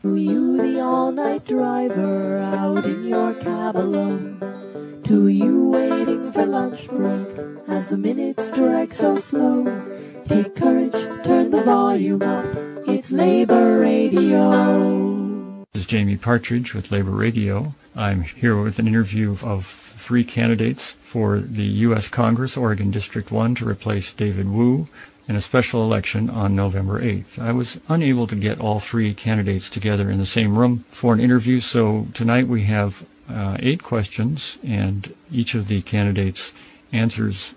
To you, the all-night driver, out in your cab alone. To you, waiting for lunch break, as the minutes drag so slow. Take courage, turn the volume up, it's Labor Radio. This is Jamie Partridge with Labor Radio. I'm here with an interview of 3 candidates for the U.S. Congress, Oregon District 1, to replace David Wu in a special election on November 8th. I was unable to get all 3 candidates together in the same room for an interview, so tonight we have 8 questions, and each of the candidates answers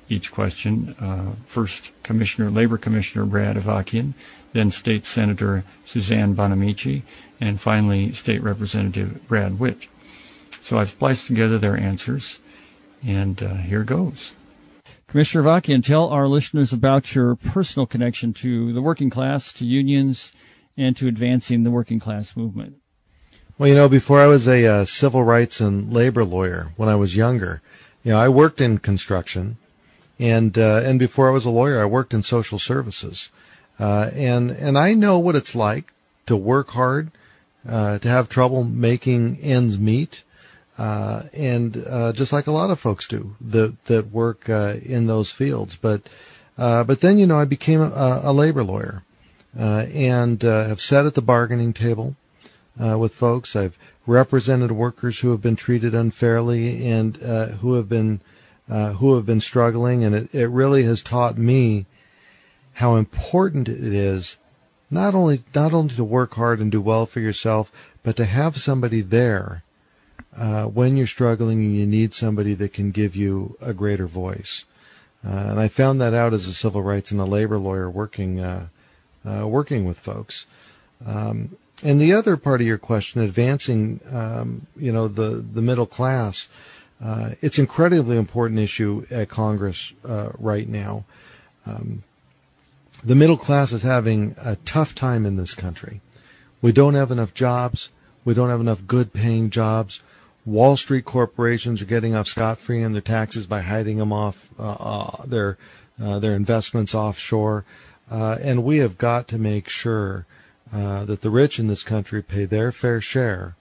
each question. First, Labor Commissioner Brad Avakian, then State Senator Suzanne Bonamici, and finally State Representative Brad Witt. So I've spliced together their answers, and here goes. Commissioner Avakian, tell our listeners about your personal connection to the working class, to unions, and to advancing the working class movement. Well, before I was a civil rights and labor lawyer, when I was younger, I worked in construction, and before I was a lawyer, I worked in social services, and I know what it's like to work hard, to have trouble making ends meet. And just like a lot of folks do that work in those fields. But then, I became a labor lawyer and have sat at the bargaining table with folks. I've represented workers who have been treated unfairly and who have been struggling. And it really has taught me how important it is not only to work hard and do well for yourself, but to have somebody there when you're struggling and you need somebody that can give you a greater voice. And I found that out as a civil rights and a labor lawyer working with folks. And the other part of your question, advancing, the middle class, it's an incredibly important issue at Congress right now. The middle class is having a tough time in this country. We don't have enough jobs. We don't have enough good-paying jobs. Wall Street corporations are getting off scot-free on their taxes by hiding them off their investments offshore, and we have got to make sure that the rich in this country pay their fair share,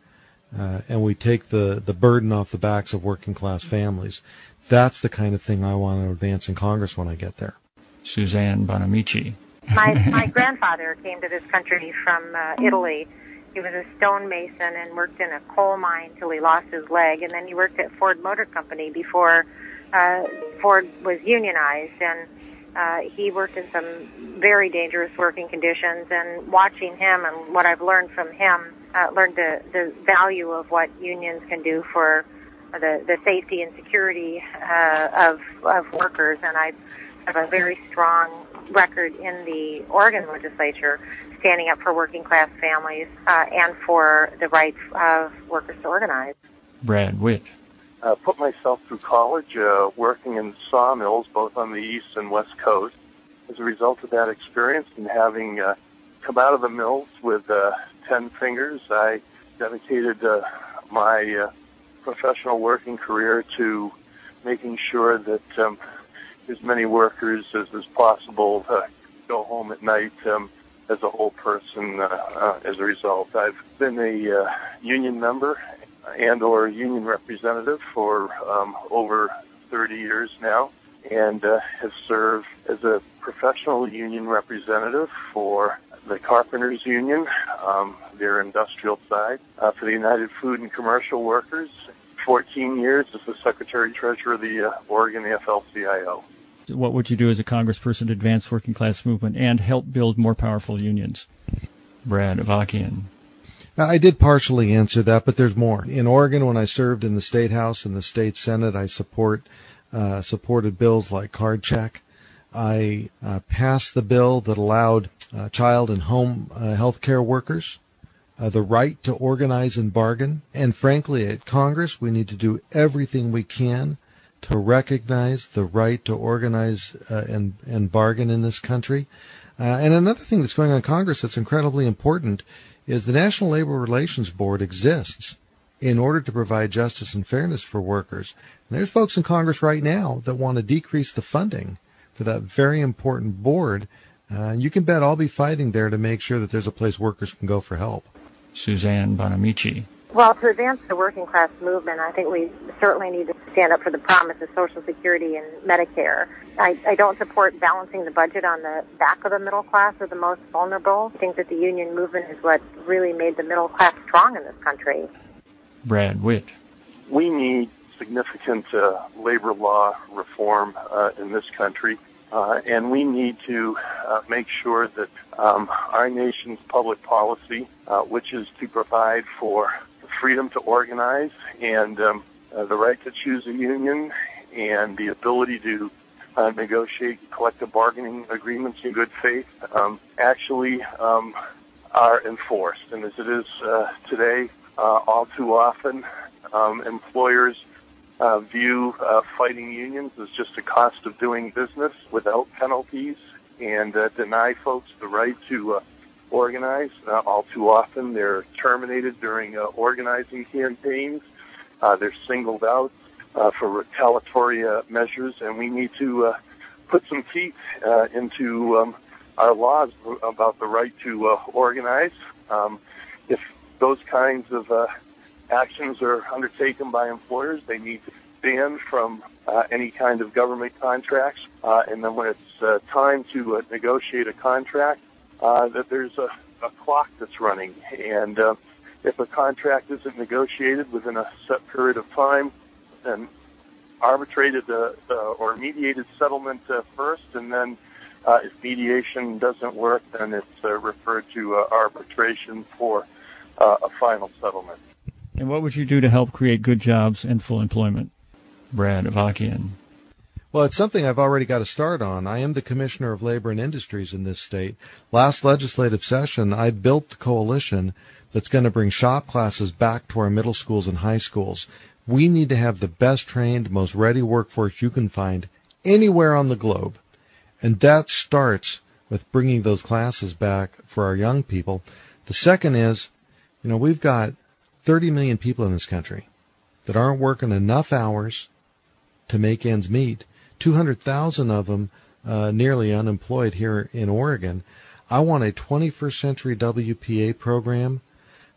and we take the burden off the backs of working-class families. That's the kind of thing I want to advance in Congress when I get there. Suzanne Bonamici. My grandfather came to this country from Italy. He was a stonemason and worked in a coal mine till he lost his leg, and then he worked at Ford Motor Company before Ford was unionized, and he worked in some very dangerous working conditions. And watching him and what I've learned from him, learned the value of what unions can do for the safety and security of workers, and I have a very strong record in the Oregon legislature standing up for working class families and for the rights of workers to organize. Brad Witt. Put myself through college working in sawmills both on the east and west coast. As a result of that experience and having come out of the mills with 10 fingers, I dedicated my professional working career to making sure that as many workers as possible go home at night as a whole person as a result. I've been a union member and or union representative for over 30 years now, and have served as a professional union representative for the Carpenters Union, their industrial side, for the United Food and Commercial Workers, 14 years as the Secretary-Treasurer of the Oregon AFL-CIO. What would you do as a congressperson to advance working class movement and help build more powerful unions? Brad Avakian. I did partially answer that, but there's more. In Oregon, when I served in the State House and the State Senate, I supported bills like card check. I passed the bill that allowed child and home health care workers the right to organize and bargain. And frankly, at Congress, we need to do everything we can to recognize the right to organize and bargain in this country. And another thing that's going on in Congress that's incredibly important is the National Labor Relations Board exists in order to provide justice and fairness for workers. And there's folks in Congress right now that want to decrease the funding for that very important board. And you can bet I'll be fighting there to make sure that there's a place workers can go for help. Suzanne Bonamici. Well, to advance the working class movement, I think we certainly need to stand up for the promise of Social Security and Medicare. I don't support balancing the budget on the back of the middle class or the most vulnerable. I think that the union movement is what really made the middle class strong in this country. Brad Witt. We need significant labor law reform in this country, and we need to make sure that our nation's public policy, which is to provide for freedom to organize and the right to choose a union and the ability to negotiate collective bargaining agreements in good faith, actually are enforced. And as it is today, all too often, employers view fighting unions as just a cost of doing business without penalties and deny folks the right to organize. All too often, they're terminated during organizing campaigns. They're singled out for retaliatory measures, and we need to put some teeth into our laws about the right to organize. If those kinds of actions are undertaken by employers, they need to ban from any kind of government contracts, and then when it's time to negotiate a contract, that there's a clock that's running, and if a contract isn't negotiated within a set period of time, then arbitrated or mediated settlement first, and then if mediation doesn't work, then it's referred to arbitration for a final settlement. And what would you do to help create good jobs and full employment? Brad Avakian. Well, it's something I've already got a start on. I am the Commissioner of Labor and Industries in this state. Last legislative session, I built the coalition that's going to bring shop classes back to our middle schools and high schools. We need to have the best trained, most ready workforce you can find anywhere on the globe. And that starts with bringing those classes back for our young people. The second is, we've got 30 million people in this country that aren't working enough hours to make ends meet. 200,000 of them nearly unemployed here in Oregon. I want a 21st century WPA program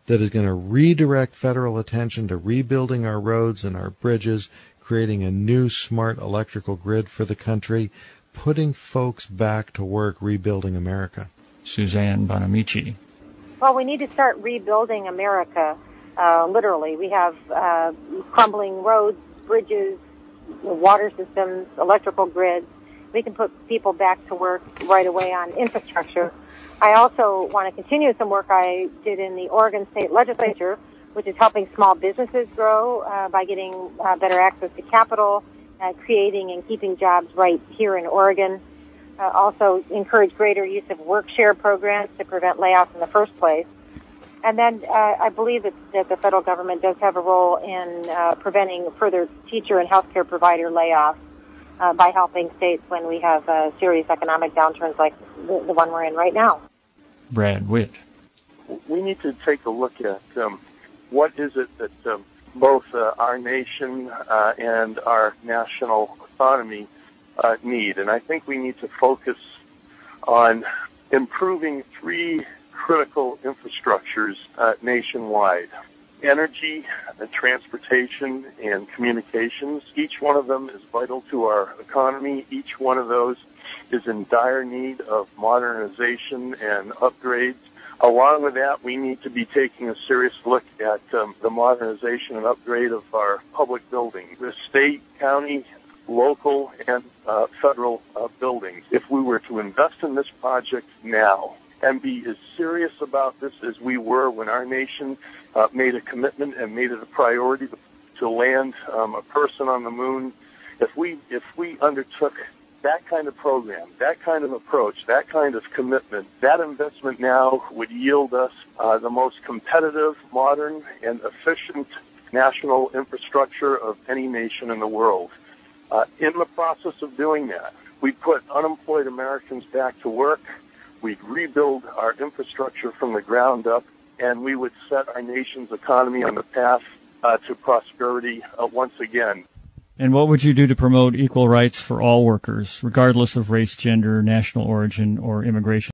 that is going to redirect federal attention to rebuilding our roads and our bridges, creating a new smart electrical grid for the country, putting folks back to work, rebuilding America. Suzanne Bonamici. Well, we need to start rebuilding America, literally. We have crumbling roads, bridges, water systems, electrical grids. We can put people back to work right away on infrastructure. I also want to continue some work I did in the Oregon State Legislature, which is helping small businesses grow by getting better access to capital, creating and keeping jobs right here in Oregon. Also encourage greater use of work share programs to prevent layoffs in the first place. And then I believe that the federal government does have a role in preventing further teacher and healthcare provider layoffs by helping states when we have serious economic downturns like the one we're in right now. Brad Witt. We need to take a look at what is it that both our nation and our national economy need. And I think we need to focus on improving three critical infrastructures nationwide: energy, transportation, and communications. Each one of them is vital to our economy. Each one of those is in dire need of modernization and upgrades. Along with that, we need to be taking a serious look at the modernization and upgrade of our public buildings, the state, county, local, and federal buildings. If we were to invest in this project now and be as serious about this as we were when our nation made a commitment and made it a priority to land a person on the moon, if we undertook that kind of program, that kind of approach, that kind of commitment, that investment now would yield us the most competitive, modern, and efficient national infrastructure of any nation in the world. In the process of doing that, we'd put unemployed Americans back to work, we'd rebuild our infrastructure from the ground up, and we would set our nation's economy on the path to prosperity once again. And what would you do to promote equal rights for all workers, regardless of race, gender, national origin, or immigration?